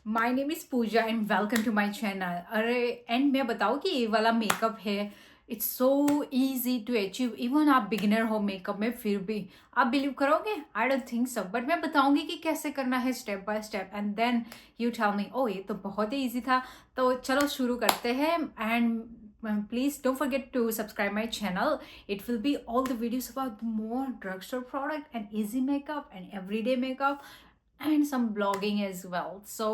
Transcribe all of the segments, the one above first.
My name is Pooja and welcome to my channel. अरे and मैं बताऊँ कि ये वाला मेकअप है, it's so easy to achieve. Even आप बिगिनर हो मेकअप में फिर भी आप बिलीव करोगे? I don't think so, but मैं बताऊंगी कि कैसे करना है step by step and then you tell me ओ ये तो बहुत ही ईजी था। तो चलो शुरू करते हैं and please don't forget to subscribe my channel. It will be all the videos about more drugstore product and easy makeup and everyday makeup and some blogging as well. So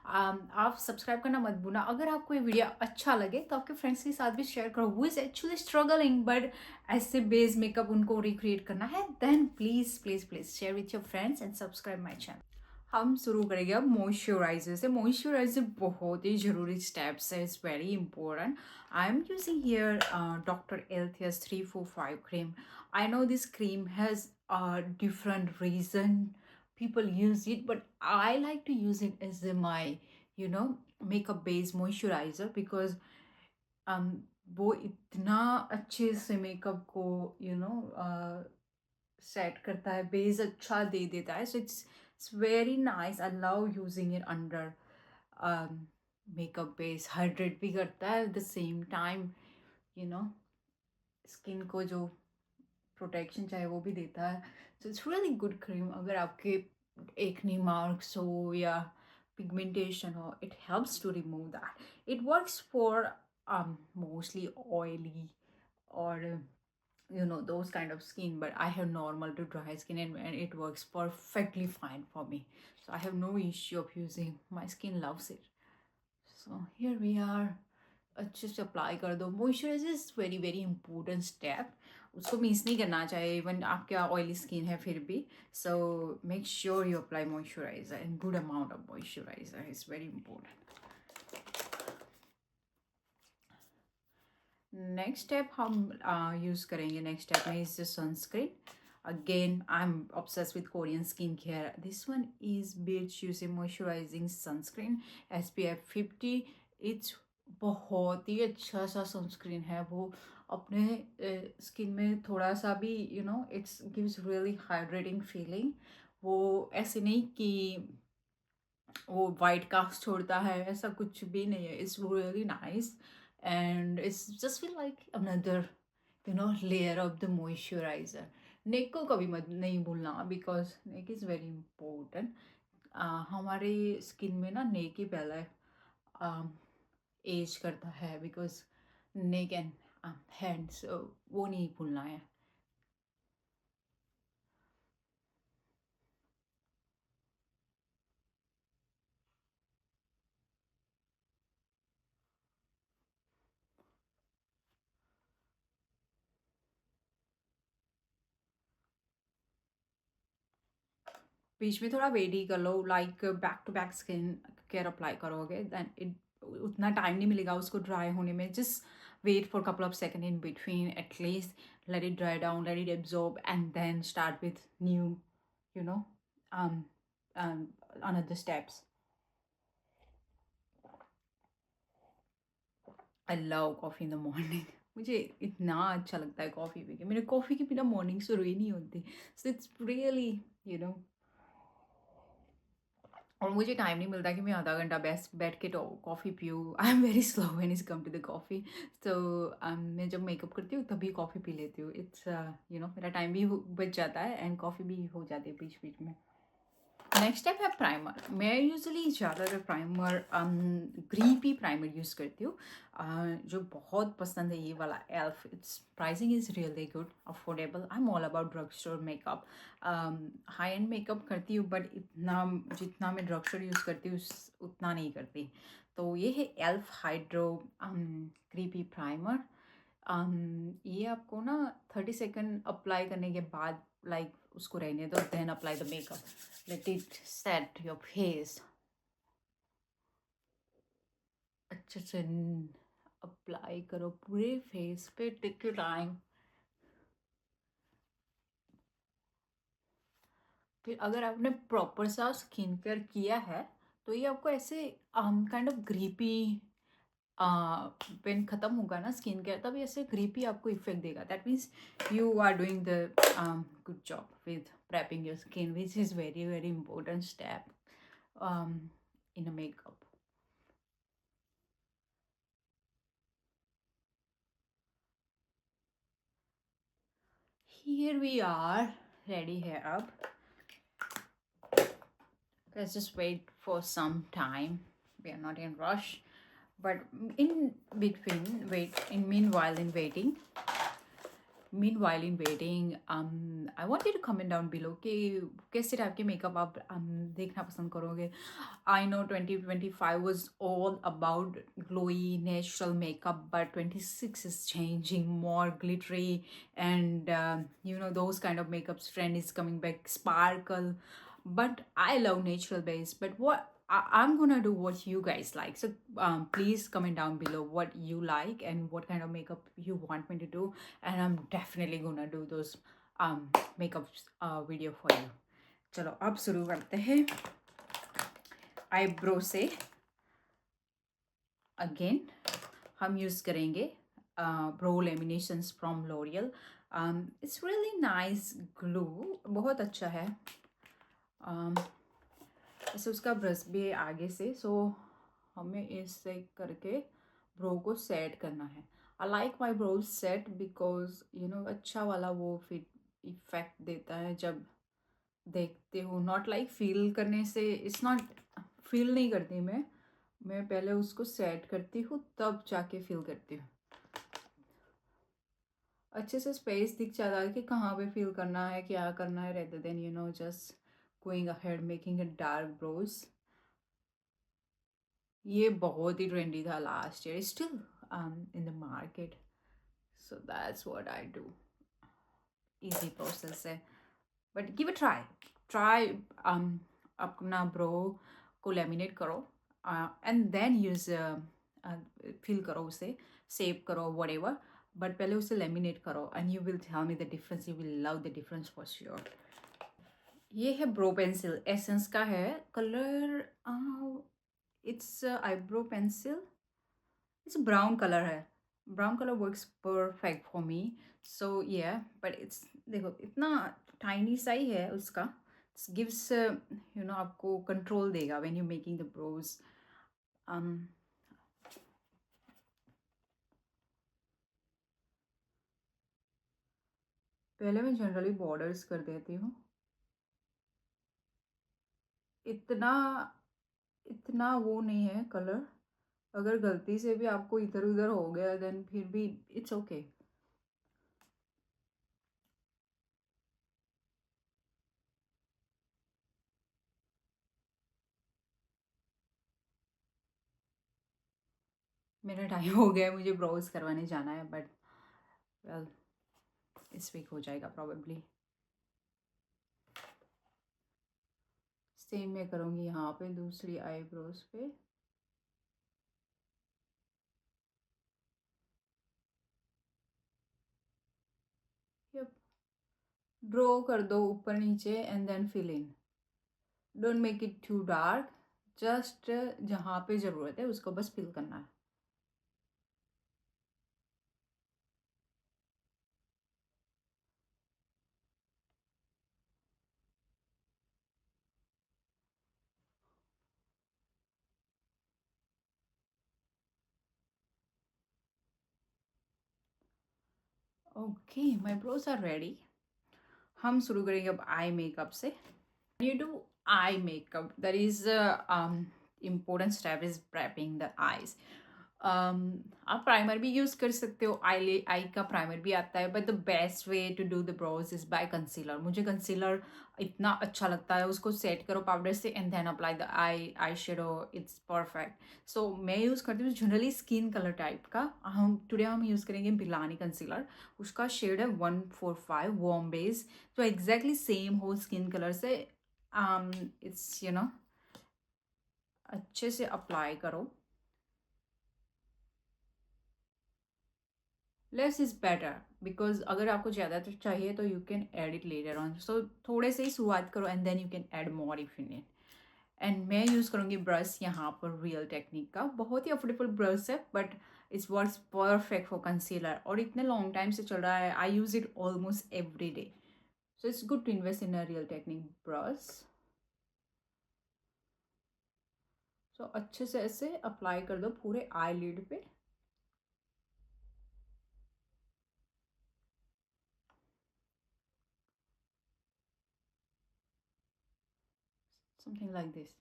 आप subscribe करना मत भूलना। अगर आपको ये video अच्छा लगे तो आपके फ्रेंड्स के साथ भी शेयर करो who is actually struggling but ऐसे बेस मेकअप उनको रिक्रिएट करना है, then please please please share with your friends and subscribe my channel. हम शुरू करेंगे अब मॉइस्चराइजर से। मॉइस्चराइजर बहुत ही जरूरी स्टेप्स है, it's very important. I am using here doctor Althea's 345 cream. I know this cream has a different reason people use it, but I like to use it as my you know makeup base moisturizer because um वो इतना अच्छे से makeup को set करता है, base अच्छा दे देता है। So it's very nice. I love using it under makeup base. Hydrate भी करता है at the same time, you know skin को जो प्रोटेक्शन चाहे वो भी देता है। So it's really good cream. अगर आपके एक्ने मार्क्स हो या पिगमेंटेशन हो, it helps to remove that. It works for mostly oily or those kind of skin, but I have normal to dry skin, and it works perfectly fine for me. So I have no issue of using. My skin loves it. So here we are. अच्छे से apply कर दो। Moisturiser is very very important step. उसको miss नहीं करना चाहिए even आपके oily skin है फिर भी। So make sure you apply moisturiser and good amount of moisturiser is very important. Next step हम यूज़ करेंगे, नेक्स्ट स्टेप में is sunscreen. Again, I'm obsessed with Korean skincare. This one is Beach Juicy Moisturizing Sunscreen SPF 50. It's बहुत ही अच्छा सा sunscreen है। वो अपने स्किन में थोड़ा सा भी it's gives really hydrating feeling. वो ऐसे नहीं कि वो वाइट कास्ट छोड़ता है, ऐसा कुछ भी नहीं है। It's really nice and it's just feel like another layer of the moisturiser. Neck को कभी मत नहीं भूलना because neck is very important. हमारे स्किन में ना नेक ही पहले एज करता है बिकॉज नेक एंड हैंड्स, वो नहीं भूलना है। बीच में थोड़ा वेट ही कर लो, like back to back skin care apply करोगे देन इट उतना टाइम नहीं मिलेगा उसको ड्राई होने में। Just wait for couple of second in between at least, let it dry down, let it absorb and then start with new you know another steps. I love coffee in the morning. मुझे इतना अच्छा लगता है coffee P के। मेरे coffee के बिना morning शुरू ही नहीं होती। सो इट्स रियली यू नो और मुझे टाइम नहीं मिलता कि मैं आधा घंटा बैठ के तो कॉफ़ी पीऊँ। I am very slow when is come to the coffee. तो मैं जब मेकअप करती हूँ तभी कॉफ़ी पी लेती हूँ। इट्स मेरा टाइम भी बच जाता है एंड कॉफ़ी भी हो जाती है बीच बीच में। नेक्स्ट स्टेप है प्राइमर। मैं यूजुअली ज़्यादातर प्राइमर ग्रीपी प्राइमर यूज़ करती हूँ, जो बहुत पसंद है ये वाला elf. It's pricing is really good, affordable. I am all about drug store makeup. High and makeup करती हूँ बट इतना जितना मैं ड्रग स्टोर यूज़ करती हूँ उतना नहीं करती। तो ये है एल्फ हाइड्रो ग्रीपी प्राइमर। ये आपको ना 30 सेकेंड अप्लाई करने के बाद लाइक उसको रहने दो, then apply the makeup. Let it set your face. अच्छे से अप्लाई करो पूरे फेस पे, टेक योर टाइम। फिर अगर आपने प्रॉपर सा स्किन केयर किया है तो ये आपको ऐसे काइंड ऑफ ग्रीपी पेन खत्म होगा ना स्किन केयर, तब ऐसे ग्रीपी आपको इफेक्ट देगा। That means you are doing the good job with prepping your skin, which is very very important step in a makeup. Here we are, ready hair up. Let's just wait for some time. We are not in rush, but in between, meanwhile in waiting, I want you to comment down below कि कैसे type के makeup आप देखना पसंद करोगे. I know 2025 was all about glowy natural makeup, but 26 is changing, more glittery, and those kind of makeups trend is coming back, sparkle. But I love natural base. But I'm gonna do what you guys like. So please comment down below what you like and what kind of makeup you want me to do, and I'm definitely gonna do those makeup video for you. चलो अब शुरू करते हैं eyebrow से. Again हम use करेंगे brow laminations from L'Oreal. It's really nice glue, बहुत अच्छा है. ऐसे उसका ब्रश भी है आगे से, सो हमें इससे करके ब्रो को सेट करना है. I like my brows set because अच्छा वाला वो फिट इफेक्ट देता है जब देखते हो. नॉट लाइक फील करने से, इट्स नॉट फील नहीं करती मैं पहले उसको सेट करती हूँ तब जाके फील करती हूँ. अच्छे से स्पेस दिख जाता है कि कहाँ पे फील करना है, क्या करना है, rather than just going ahead making a dark brows. ये बहुत ही ट्रेंडी था last year, still in the market. So that's what I do. Easy process है, बट गिव अ ट्राई. अपना ब्रो को लेमिनेट करो एंड देन यूज फिल करो, उसे सेव करो whatever, बट पहले उसे लेमिनेट करो and you will tell me the difference. You will love the difference for sure. ये है ब्रो पेंसिल, एसेंस का है. Colour it's eyebrow pencil. It's brown colour है. Brown colour works perfect for me. So या but it's, देखो इतना tiny सा ही है उसका. गिव्स आपको कंट्रोल देगा when you making the brows. पहले मैं जनरली बॉर्डर्स कर देती हूँ. इतना इतना वो नहीं है कलर. अगर गलती से भी आपको इधर उधर हो गया देन फिर भी इट्स ओके. मेरा टाइम हो गया है, मुझे ब्राउज करवाने जाना है, बट वेल इस वीक हो जाएगा प्रॉबेबली. सेम मैं करूँगी यहाँ पे दूसरी आईब्रोज पे. यप, ड्रॉ कर दो ऊपर नीचे and then fill in. Don't make it too dark, just जहाँ पे ज़रूरत है उसको बस फिल करना है. Okay, my brows are ready. हम शुरू करेंगे अब आई मेकअप से. You do eye makeup, there is a important step is prepping the eyes. आप प्राइमर भी यूज़ कर सकते हो, आई का प्राइमर भी आता है, but the best way to do the brows is by concealer. मुझे कंसीलर इतना अच्छा लगता है. उसको सेट करो पाउडर से and then apply the eye shadow. It's perfect. So मैं यूज़ करती हूँ जनरली स्किन कलर टाइप का. हम यूज़ करेंगे बिलानी कंसीलर. उसका शेड है 145 वार्म बेस, तो एग्जैक्टली सेम हो स्किन कलर से. इट्स अच्छे से अप्लाई करो. लेस इज बेटर बिकॉज अगर आपको ज़्यादा तो चाहिए तो you can add it later on. So थोड़े से ही शुरुआत करो and then you can add more if you need. And मैं यूज़ करूँगी ब्रश यहाँ पर रियल टेक्निक का. बहुत ही अफोर्डेबल ब्रश है but it's works perfect for concealer और इतने लॉन्ग टाइम से चल रहा है. I use it almost every day. So it's good to invest in a real technique brush. तो अच्छे से ऐसे अप्लाई कर दो पूरे आई लिड पे। Something like this.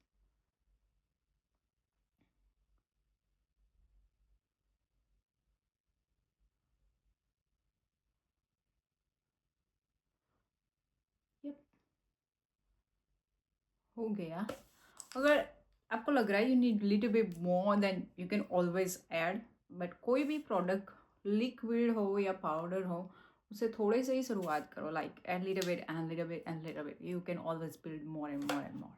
हो गया। अगर आपको लग रहा है you need little bit more than you can always add, but कोई भी प्रोडक्ट लिक्विड हो या पाउडर हो उसे थोड़े से ही शुरुआत करो, like add little bit and little bit and little bit, you can always build more and more and more.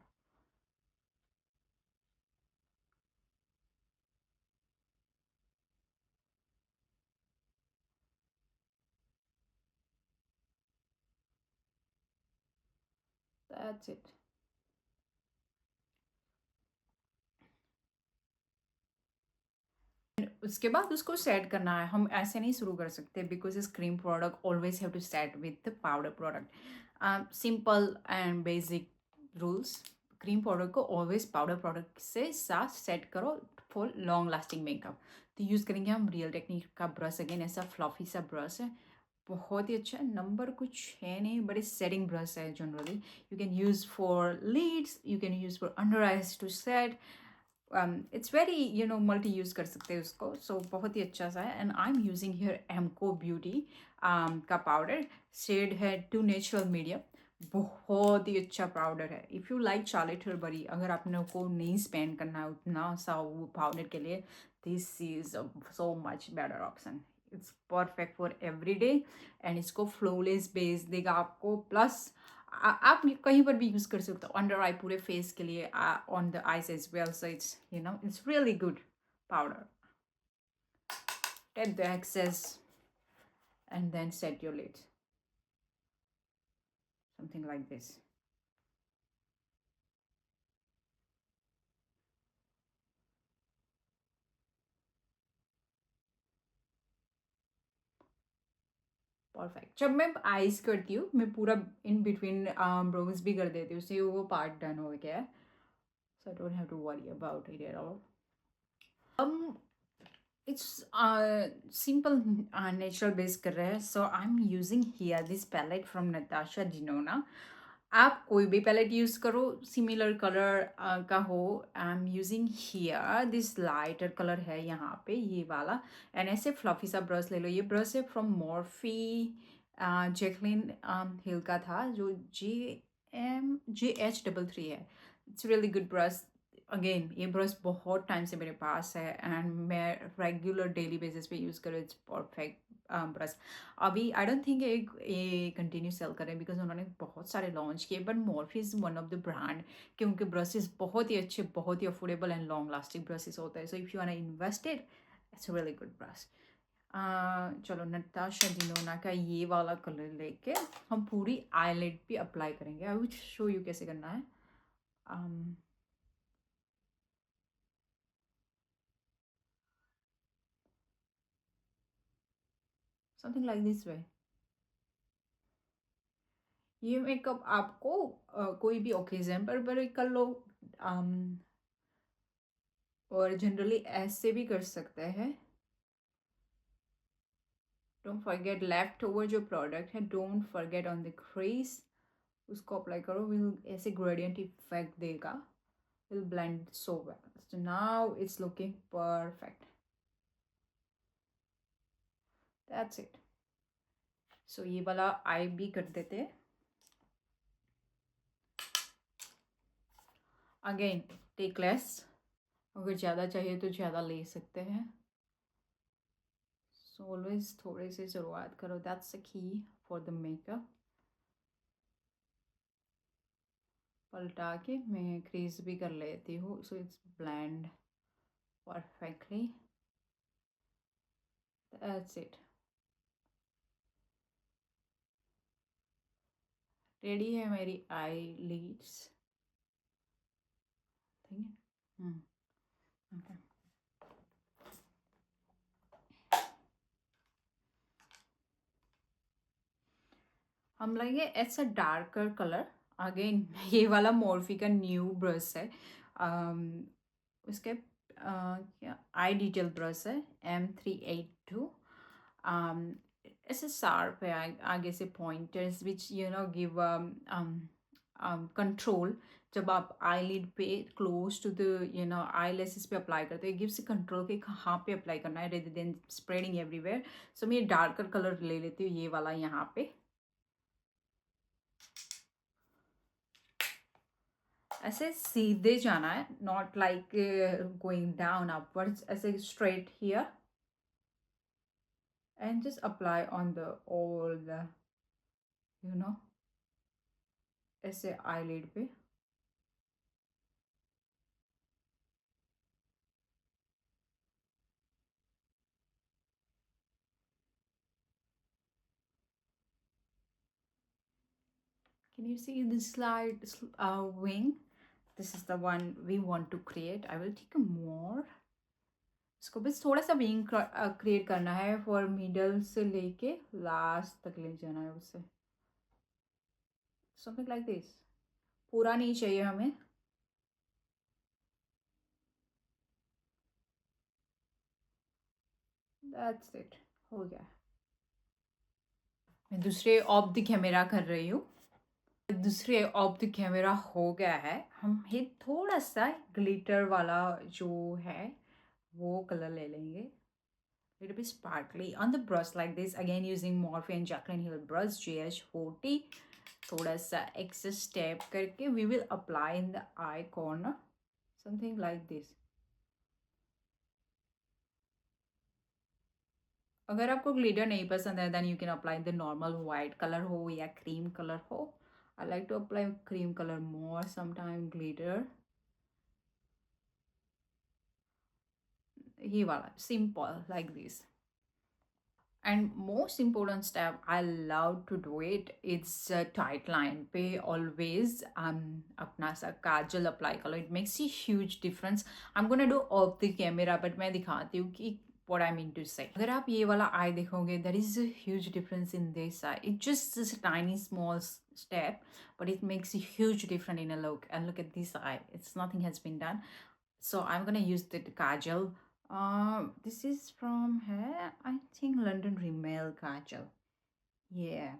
That's it. उसके बाद उसको सेट करना है, हम ऐसे नहीं शुरू कर सकते बिकॉज इस cream product always have to set with powder product. Simple and basic rules, cream product को ऑलवेज पाउडर प्रोडक्ट से साथ सेट करो फॉर लॉन्ग लास्टिंग मेकअप। तो यूज़ करेंगे हम रियल टेक्निक का ब्रश, अगेन ऐसा फ्लफी सा ब्रश है, बहुत ही अच्छा। नंबर कुछ है नहीं, बट सेटिंग ब्रश है generally. You can use for lids, you can use for under eyes to set. It's very multi use कर सकते हैं उसको, सो बहुत ही अच्छा सा है। And I am using here MCo beauty का पाउडर, शेड है टू नेचुरल मीडियम। बहुत ही अच्छा पाउडर है। If you like Charlotte tilbury, अगर आपने को नहीं स्पेंड करना है उतना सा वो पाउडर के लिए, this is so much better option. It's perfect for every day and इसको फ्लोलेस बेस देगा आपको। प्लस आप कहीं पर भी यूज़ कर सकते हो, अंडर आई पूरे फेस के लिए, on the eyes as well, so it's it's really good powder. Take the excess and then set your lid, something like this. Perfect. जब मैं आइज करती हूँ मैं पूरा इन बिटवीन ब्रोज भी कर देती हूँ, उससे वो पार्ट डन हो गया है, so I don't have to worry about it at all. It's simple natural base कर रहे हैं, so I am using here this palette from Natasha Denona. आप कोई भी पैलेट यूज़ करो सिमिलर कलर का हो। I am using here this lighter colour है यहाँ पे ये वाला। एंड ऐसे फ्लफी सा ब्रश ले लो, ये ब्रश है फ्रॉम मॉर्फी, जैकलिन हिल का था, जो GH33 है। It's really good brush. Again ये ब्रश बहुत टाइम से मेरे पास है एंड मैं रेगुलर डेली बेसिस पे यूज़ करूँ। It's perfect brush. अभी आई डोंट थिंक ये कंटिन्यू सेल करें बिकॉज उन्होंने बहुत सारे लॉन्च किए, but Morphe is one of the brand, क्योंकि ब्रशेस बहुत ही अच्छे, बहुत ही affordable and long lasting brushes होता है। So if you are invested, it's really good brush. चलो नताशा डिनोना का ये वाला कलर लेके हम पूरी आईलिड पे अप्लाई करेंगे। आई विल शो यू कैसे करना है। Something like this way. ये मेकअप आपको कोई भी ओकेजन पर कर लो, और जनरली ऐसे भी कर सकते हैं। डोंट फॉरगेट लेफ्ट ओवर जो प्रोडक्ट है, don't forget on the crease, उसको अप्लाई करो, विल ऐसे ग्रेडियंट इफेक्ट देगा, will blend so well. So now it's looking perfect. That's it. So ये वाला आई भी कर देते हैं। अगेन टेक लेस, अगर ज़्यादा चाहिए तो ज़्यादा ले सकते हैं। सो ऑलवेज थोड़े से शुरुआत करो, that's the key for the makeup. पलटा के मैं क्रीज भी कर लेती हूँ, so it's blend perfectly. That's it. Ready है मेरी आई लीड्स। ठीक है। ओके। हम लेंगे ऐसा डार्कर कलर। अगेन ये वाला मॉर्फी का न्यू ब्रश है, उसके क्या आई डिटेल ब्रश है, M382। ऐसे शार्प है, आगे से पॉइंटर्स विच गिव कंट्रोल। जब आप आईलिड पे क्लोज टू द आई पे अप्लाई करते हैं, गिव्स कंट्रोल के कहाँ पे अप्लाई करना है रेदर देन स्प्रेडिंग एवरीवेयर। सो मैं डार्कर कलर ले लेती हूँ, ये वाला यहाँ पे। ऐसे सीधे जाना है, not like going down upwards, ऐसे straight here and just apply on the all the you know ऐसे आईलिड पे। Can you see this slide wing? This is the one we want to create. I will take more. इसको बस थोड़ा सा wing create करना है, for middle से लेके लास्ट तक ले जाना है उसे, समथिंग लाइक दिस। पूरा नहीं चाहिए हमें। दैट्स इट, हो गया। मैं दूसरे ऑफ द कैमरा कर रही हूँ। दूसरे ऑफ द कैमरा हो गया है। हम ये थोड़ा सा ग्लिटर वाला जो है वो कलर ले लेंगे, little bit sparkly on the brush like this, again using Morphe and Jaclyn Hill brush GH40। थोड़ा सा excess step करके we will apply in the eye corner, something like this। अगर आपको ग्लिटर नहीं पसंद है then you can apply the normal white color हो या cream color हो। I like to apply cream color more, sometime glitter। ये वाला simple like this। And most important step I love to do it, it's a tight line पे always अपना सा काजल apply करो, it makes a huge difference। I'm gonna do off the camera but मैं दिखाती हूँ कि what I mean to say। अगर आप ये वाला eye देखोगे, there is a huge difference in this eye। It just is a tiny small step but it makes a huge difference in a look। And look at this eye, it's nothing has been done। So I'm gonna use the kajal। This is from here, I think London Rimmel kajal। Yeah,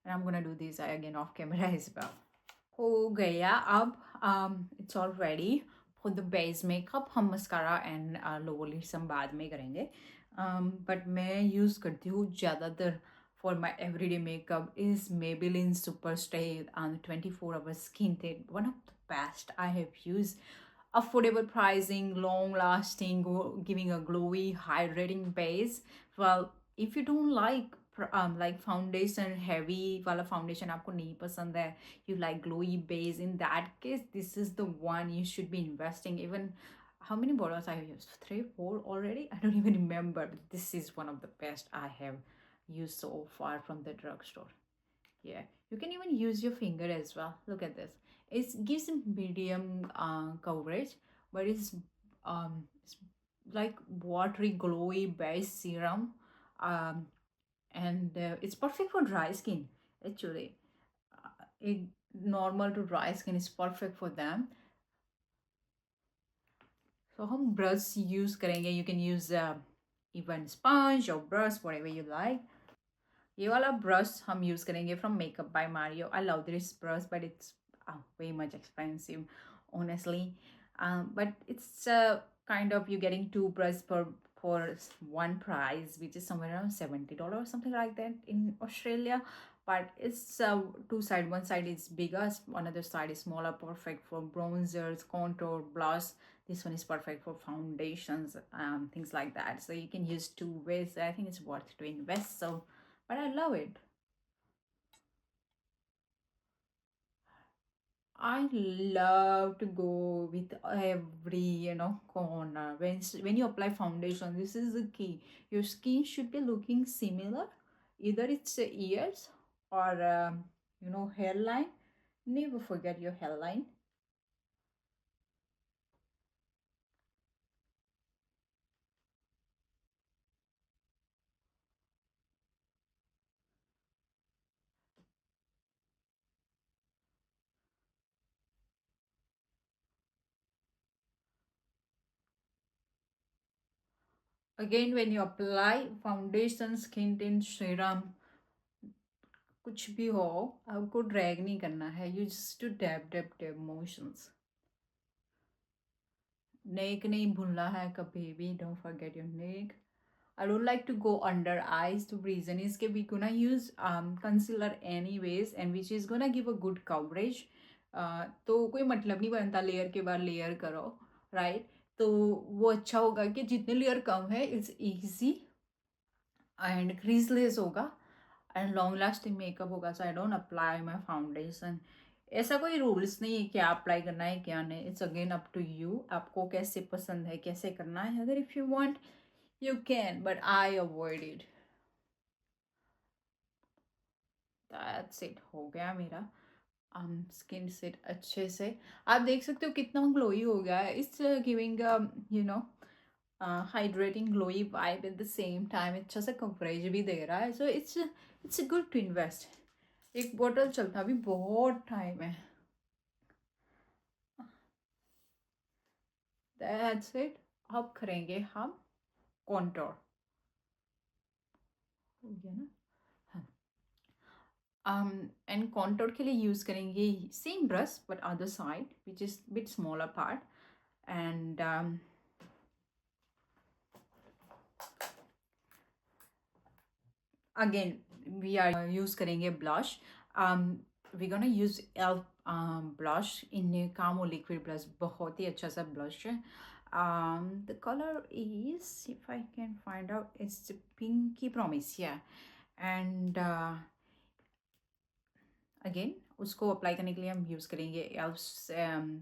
and I'm gonna do this again off camera as well। हो गया अब। It's all ready for the base makeup। हम mascara and lower lids हम बाद में करेंगे। But मैं use करती हूँ ज़्यादातर for my everyday makeup is Maybelline Super Stay 24 hour skin tint, one of the best I have used। Affordable pricing, long lasting, giving a glowy hydrating base। Well, if you don't like foundation, heavy वाला foundation आपको नहीं पसंद है, you like glowy base, in that case this is the one you should be investing। Even how many bottles I have used, 3 4 already, I don't even remember, but this is one of the best I have used so far from the drugstore। Yeah, you can even use your finger as well. Look at this, it gives a medium coverage, but it's like watery glowy base serum। um and it's perfect for dry skin actually। it normal to dry skin is perfect for them। so हम brush use करेंगे, you can use even sponge or brush, whatever you like। ये वाला brush हम use करेंगे from Makeup by Mario। I love this brush but it's way much expensive honestly। but it's kind of you getting two brushes for one price, which is somewhere around $70 or something like that in Australia। but it's two side, one side is bigger, another side is smaller, perfect for bronzers, contour, blush। this one is perfect for foundations, things like that। so you can use two ways, I think it's worth to invest, so but I love it। I love to go with every corner when you apply foundation. This is the key. Your skin should be looking similar. Either it's ears or hairline. Never forget your hairline। Again, when you apply foundation, skin tint, serum, कुछ भी हो, आपको drag नहीं करना है. You just to dab dab dab motions. नेक नहीं भूलना है कभी भी. Don't forget your neck. I don't like to go under eyes. The reason is that we're gonna use concealer anyways, and which is gonna give a good coverage. तो कोई मतलब नहीं बनता लेयर के बाद लेयर करो, राइट. तो वो अच्छा होगा कि जितने लेयर कम है इट्स इजी एंड क्रीजलेस होगा एंड लॉन्ग लास्टिंग मेकअप होगा. So I don't apply my foundation. ऐसा कोई रूल्स नहीं है क्या अप्लाई करना है क्या नहीं. It's again up to you. आपको कैसे पसंद है कैसे करना है. अगर if you want you can, but I avoid it. That's it. हो गया मेरा स्किन सेट अच्छे से. आप देख सकते हो कितना ग्लोई हो गया है. It's giving you no hydrating glowy vibe at the same time. अच्छा सा कवरेज भी दे रहा है. So it's good to invest. एक बॉटल चलता भी बहुत टाइम है. That's it. अब करेंगे हम कॉन्टोर. हो गया ना. एंड कॉन्टोर के लिए यूज़ करेंगे same brush but other side which is bit smaller part. And again we are use करेंगे blush. We gonna use elf blush in Camo liquid blush. बहुत ही अच्छा सा ब्लश है. The color is, if I can find out, it's Pinky Promise, yeah. And again उसको apply करने के लिए हम यूज़ करेंगे elf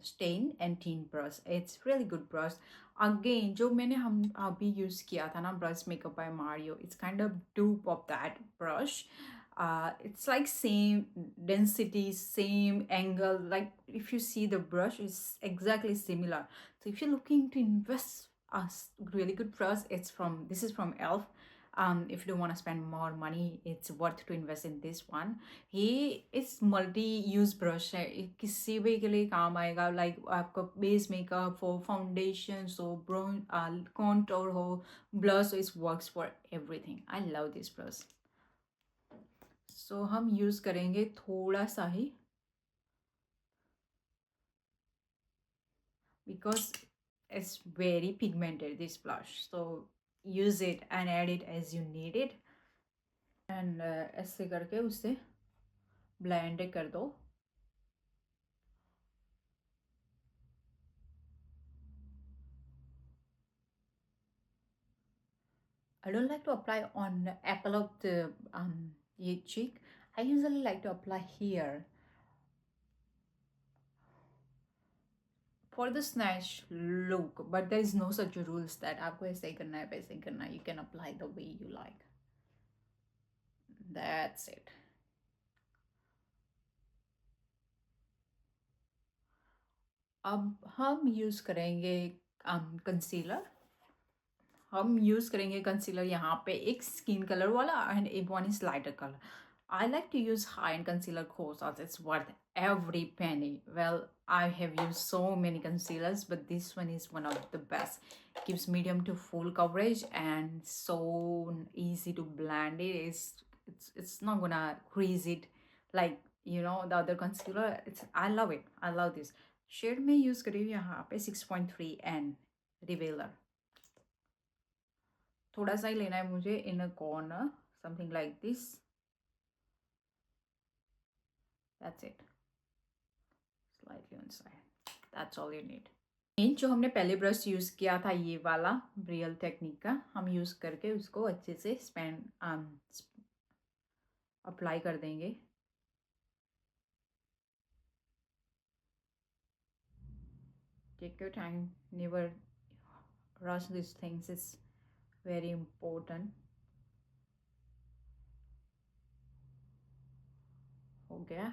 stain and tint brush. It's really good brush. Again जो मैंने हम अभी यूज़ किया था ना brush makeup by Mario, it's kind of dupe of that brush. It's like same density, same angle. Like if you see the brush, it's exactly similar. So if you're looking to invest a really good brush, this is from Elf. If you don't want to spend more money, it's worth to invest in this one. ये इस multi use brush है. किसी भी के लिए काम आएगा. Like आपका बेस मेकअप हो, फाउंडेशन हो, ब्रोन कॉन्टोर हो, blush, it's works for everything. I love this brush. So हम यूज़ करेंगे थोड़ा सा ही because it's very pigmented this blush. So use it and add it as you need it. And ऐसे करके उसे ब्लेंड कर दो. I don't like to apply on the apple of the cheek. I usually like to apply here for the snatch look. But there is no such rules that आपको ऐसे ही करना है वैसे ही करना है. You can apply the way you like. That's it. अब हम use करेंगे कंसीलर. हम यूज़ करेंगे कंसीलर यहाँ पे एक स्किन कलर वाला एंड एक one is lighter colour. I like to use high-end concealer course as it's worth every penny. Well, I have used so many concealers, but this one is one of the best. Gives medium to full coverage and so easy to blend it. It's not gonna crease it like the other concealer. I love it. I love this. Shade में use करी यहाँ पे 6.3 N Revealer. थोड़ा सा ही लेना है मुझे in a corner, something like this. That's it. Slightly on side. That's all you need. जो हमने पहले ब्रश यूज़ किया था ये वाला रियल टेक्निक का, हम यूज़ करके उसको अच्छे से अप्लाई कर देंगे. Take your time. Never rush these things. It's very important. हो गया.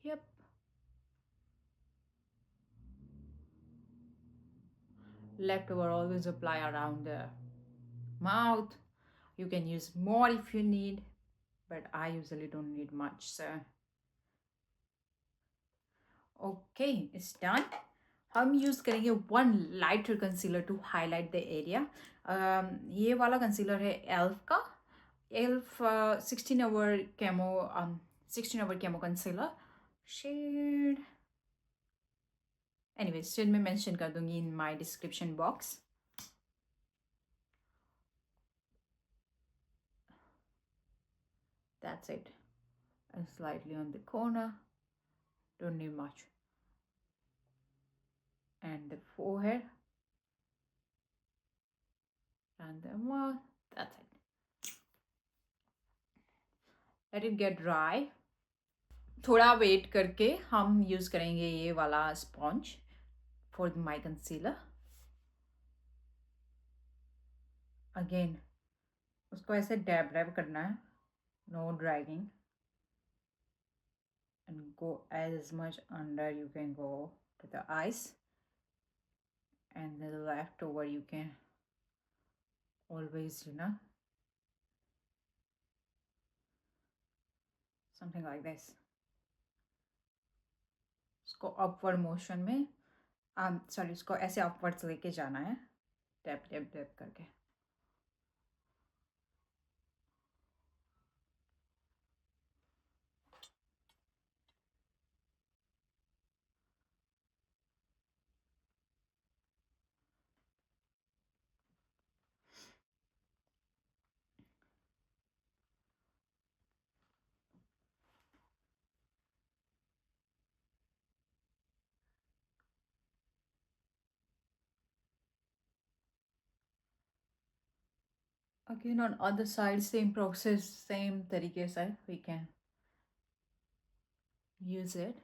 Yep. Leftover always apply around there. mouth. You can use more if you need, but I usually don't need much, so okay, it's done. हम use करेंगे one lighter concealer to highlight the area. ये वाला concealer है elf का. Elf 16 hour camo 16 hour camo concealer shade. Anyway shade में mention कर दूंगी in my description box. That's it. And slightly on the corner. Don't need much. And the forehead. And the mouth. That's it. Let it get dry. थोड़ा wait करके हम use करेंगे ये वाला sponge for my concealer. Again उसको ऐसे dab dab करना है, no dragging, and go as much under you can go to the eyes, and the leftover you can always something like this. इसको अपवर्ड मोशन में sorry इसको ऐसे upwards लेके जाना है, टैप टैप टैप करके. Again on other side same process, same तरीके से we can use it.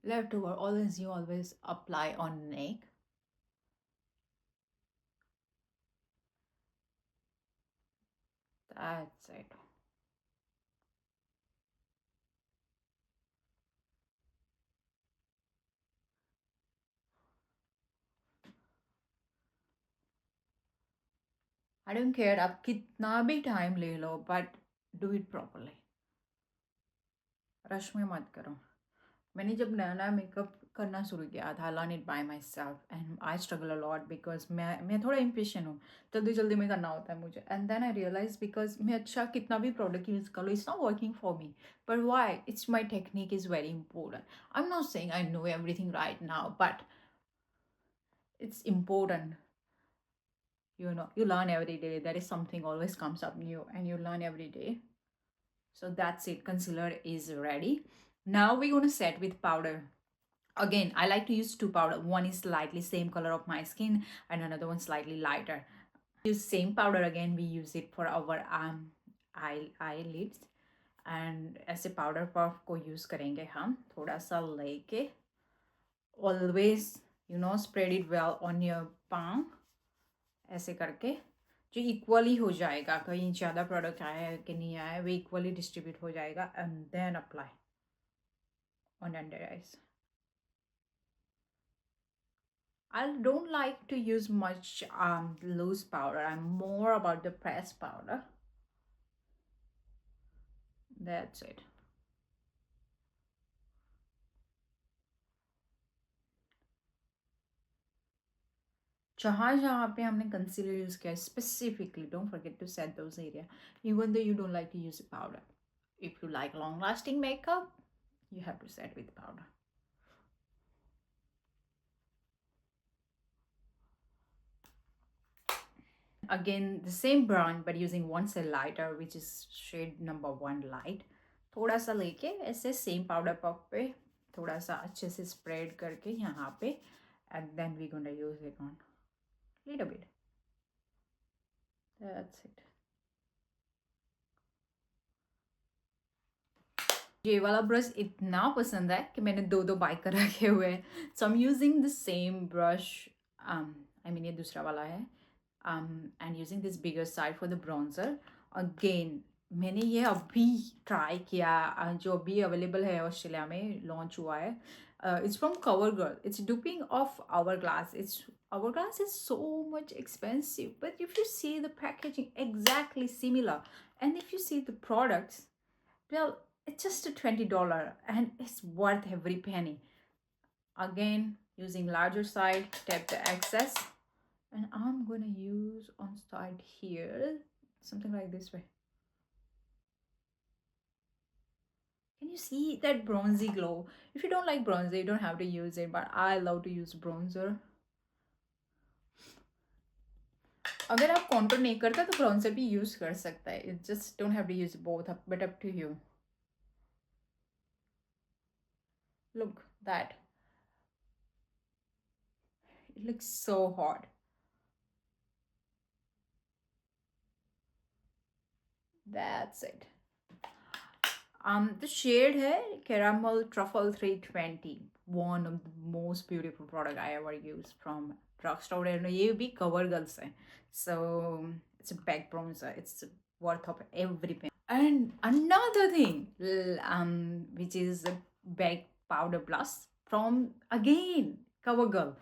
Leftover always you always apply on neck. That's it. I don't care आप कितना भी टाइम ले लो, but do it properly. Rush में मत करो. मैंने जब नया नया मेकअप करना शुरू किया था, learn it by my self and I struggle a lot because मैं थोड़ा इम्पेशेंट हूँ, जल्दी जल्दी में करना होता है मुझे. And then I realise because मैं अच्छा कितना भी प्रोडक्ट यूज़ कर लो, it's not working for me. But why? It's my technique is very important. I am not saying I know everything right now, but it's important. You learn every day. There is something always comes up new and you learn every day. So that's it. Concealer is ready. Now we're going to set with powder. Again, I like to use two powder. One is slightly same color of my skin and another one slightly lighter. Use same powder again. We use it for our eyelids. And ऐसे powder puff को use करेंगे हम थोड़ा सा लेके. Always spread it well on your palm. ऐसे करके जो इक्वली हो जाएगा, कहीं ज़्यादा प्रोडक्ट आया है कि नहीं आया है, वो इक्वली डिस्ट्रीब्यूट हो जाएगा. And then apply on under eyes. I don't like to use much loose powder. I'm more about the pressed powder. That's it. जहाँ जहाँ पे हमने कंसीलर यूज़ किया specifically, don't forget to set those area even though you don't like to use powder. If you like long lasting makeup you have to set with powder. Again the same brand but using one shade lighter which is shade number 1 light. थोड़ा सा लेके ऐसे same powder puff पे थोड़ा सा अच्छे से spread करके यहाँ पे, and then we gonna use it on little bit. That's it. ये वाला ब्रश इतना पसंद है कि मैंने दो दो बाय कर रखे हुए हैं. So I am using the same brush. I mean ये दूसरा वाला है. And using this bigger side for the bronzer. Again मैंने ये अभी ट्राई किया, जो अभी अवेलेबल है ऑस्ट्रेलिया में, लॉन्च हुआ है. It's from CoverGirl. It's duping of Hourglass. It's Hourglass is so much expensive, but if you see the packaging exactly similar, and if you see the products, well, it's just a $20 and it's worth every penny. Again, using larger side, tap the excess, and I'm gonna use on side here, something like this way. Can you see that bronzy glow? If you don't like bronzer, you don't have to use it, but I love to use bronzer. अगर आप contour नहीं करता तो bronzer भी use कर सकता है. You just don't have to use both, but up to you. Look that. It looks so hot. That's it. The shade है Caramel Truffle 320. One of the most beautiful product I ever used from drugstore, and ये भी CoverGirl से. So it's a bag bronzer. It's worth of every penny. And another thing, which is a bag powder plus from again CoverGirl.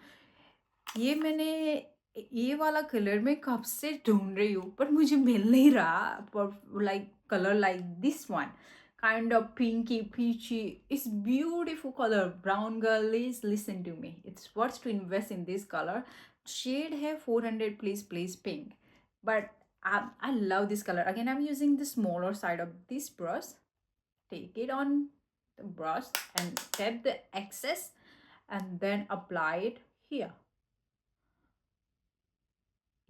ये मैंने ये वाला colour मैं कब से ढूंढ रही हूँ पर मुझे मिल नहीं रहा. पर like color like this one, kind of pinky peachy, it's beautiful color. Brown girl, is listen to me, it's worth to invest in this color. Shade है 400, please pink. But I love this color. Again, I'm using the smaller side of this brush. Take it on the brush and tap the excess and then apply it here.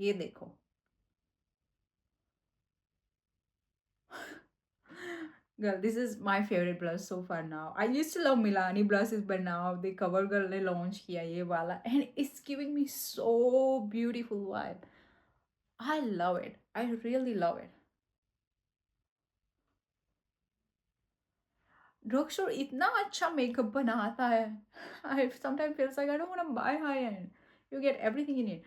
ये देखो. Girl, this is my favorite blush so far now. I used to love Milani blushes, but now the CoverGirl ने launch किया ये वाला, and it's giving me so beautiful vibe. I love it. I really love it. Drugstore इतना अच्छा makeup बनाता है. I sometimes feels like I don't want to buy high end. You get everything in it.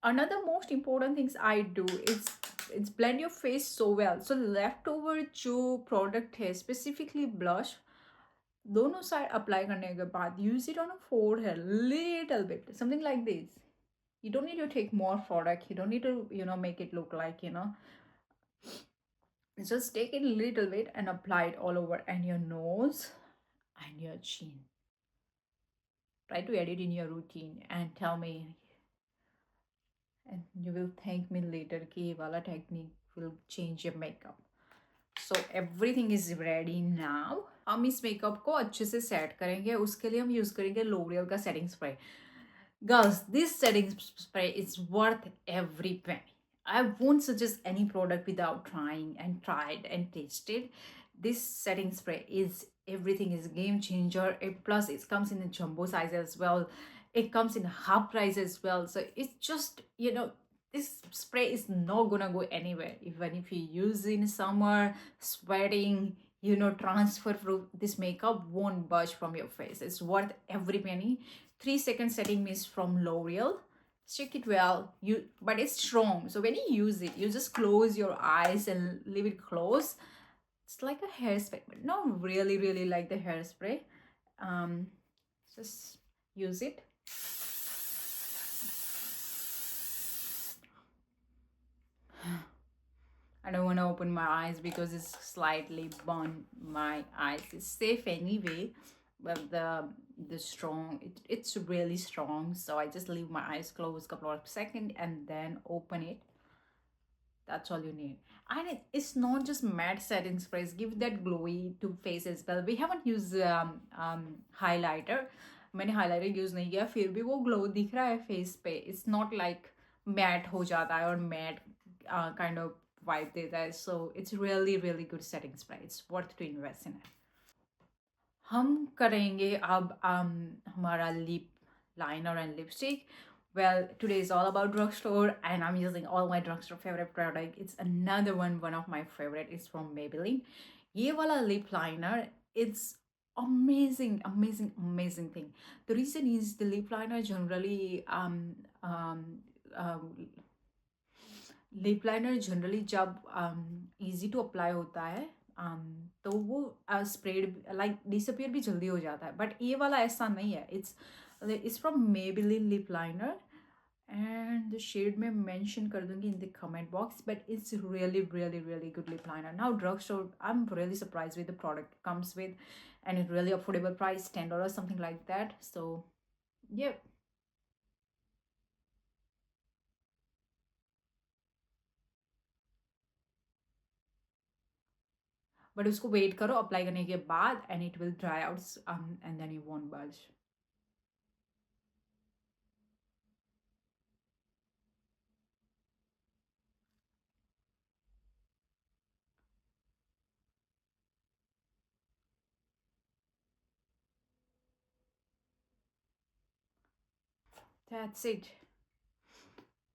Another most important things I do is it's blend your face so well. So leftover जो product है, specifically blush, दोनों side apply करने के बाद use it on a forehead little bit, something like this. You don't need to take more product, you don't need to make it look like just take it a little bit and apply it all over and your nose and your chin. Try to edit in your routine and tell me, and you will thank me later कि ये वाला technique will change your makeup. So everything is ready now. हम इस makeup को अच्छे से set करेंगे. उसके लिए हम यूज करेंगे लोरियल का setting spray. Girls, this setting spray is worth every penny. I won't suggest any product without trying and tried and tasted. This setting spray is everything, is a game changer. Plus it comes in a jumbo size as well. It comes in half price as well. So it's just, this spray is not gonna go anywhere. Even if you use it in summer, sweating, transfer from this makeup won't budge from your face. It's worth every penny. 3-second setting mist from L'Oreal. Check it well. But it's strong. So when you use it, you just close your eyes and leave it closed. It's like a hairspray, but not really, really like the hairspray. Just use it. I don't want to open my eyes because it's slightly burned my eyes. It's safe anyway, but the strong, it's really strong. So I just leave my eyes closed a couple of seconds and then open it. That's all you need. And it's not just matte setting sprays, give that glowy to face as well. We haven't used highlighter. मैंने highlighter use नहीं किया, फिर भी वो glow दिख रहा है face पे. It's not like matte हो जाता है और matte kind of vibe देता है. So it's really, really good setting spray. It's worth to invest in it. हम करेंगे अब हमारा lip liner and lipstick. Well, today is all about drugstore and I'm using all my drugstore favorite product. It's another one of my favorite is from Maybelline. ये वाला lip liner, it's amazing thing. The reason is the lip liner generally lip liner generally जब easy to apply होता है, तो वो spread like disappear भी जल्दी हो जाता है, बट ये वाला ऐसा नहीं है. It's from Maybelline lip liner, and the shade में mention कर दूंगी in the comment box, but it's really really really good lip liner. Now drugstore, I'm really surprised with the product it comes with, and it's really affordable price, $10 something like that. So yeah. But उसको wait करो apply करने के बाद, and it will dry out, and then you won't budge. That's it.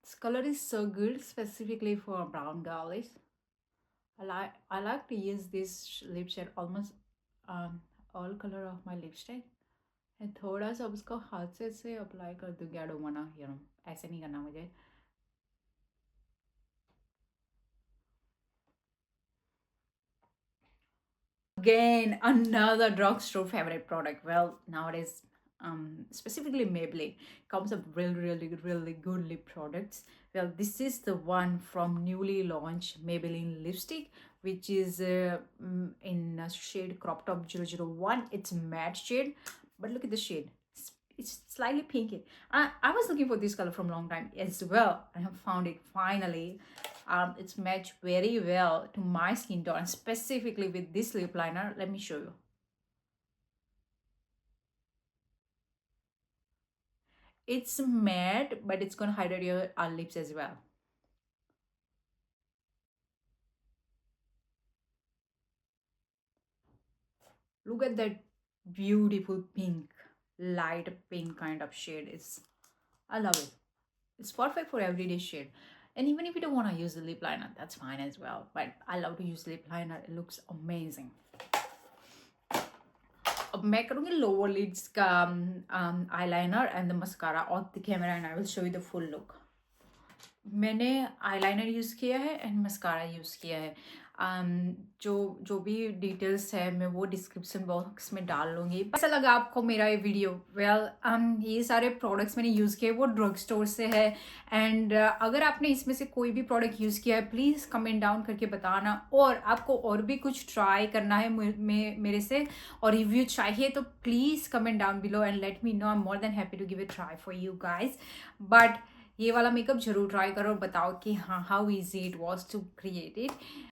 This color is so good, specifically for brown girlies. I like to use this lip shade almost all color of my lipstick. And थोड़ा सा उसको हाथ से apply कर दूंगी. I don't wanna, ऐसे नहीं करना मुझे. Again, another drugstore favorite product. Well, nowadays, specifically Maybelline comes up really, really, really good lip products. Well, this is the one from newly launched Maybelline lipstick, which is in a shade Crop Top 001. It's matte shade, but look at the shade. It's slightly pinky. I was looking for this color from a long time as well. I have found it finally. It's matched very well to my skin tone, specifically with this lip liner. Let me show you. It's matte, but it's gonna hydrate your lips as well. Look at that beautiful pink, light pink kind of shade. I love it. It's perfect for everyday shade. And even if you don't want to use the lip liner, that's fine as well. But I love to use lip liner. It looks amazing. अब मैं करूँगी lower leads का eyeliner and the mascara off the camera, and I will show you the full look. मैंने eyeliner use किया है and mascara use किया है. जो भी डिटेल्स है मैं वो डिस्क्रिप्शन बॉक्स में डाल लूँगी. कैसा लगा आपको मेरा ये वीडियो? ये सारे प्रोडक्ट्स मैंने यूज़ किए वो ड्रग स्टोर से है. एंड अगर आपने इसमें से कोई भी प्रोडक्ट यूज़ किया है, प्लीज़ कमेंट डाउन करके बताना. और आपको और भी कुछ ट्राई करना है मेरे से और रिव्यू चाहिए तो please comment down below and let me know. I am more than happy to give a try for you guys. But ये वाला मेकअप जरूर ट्राई करो, बताओ कि हाँ how easy it was to create it.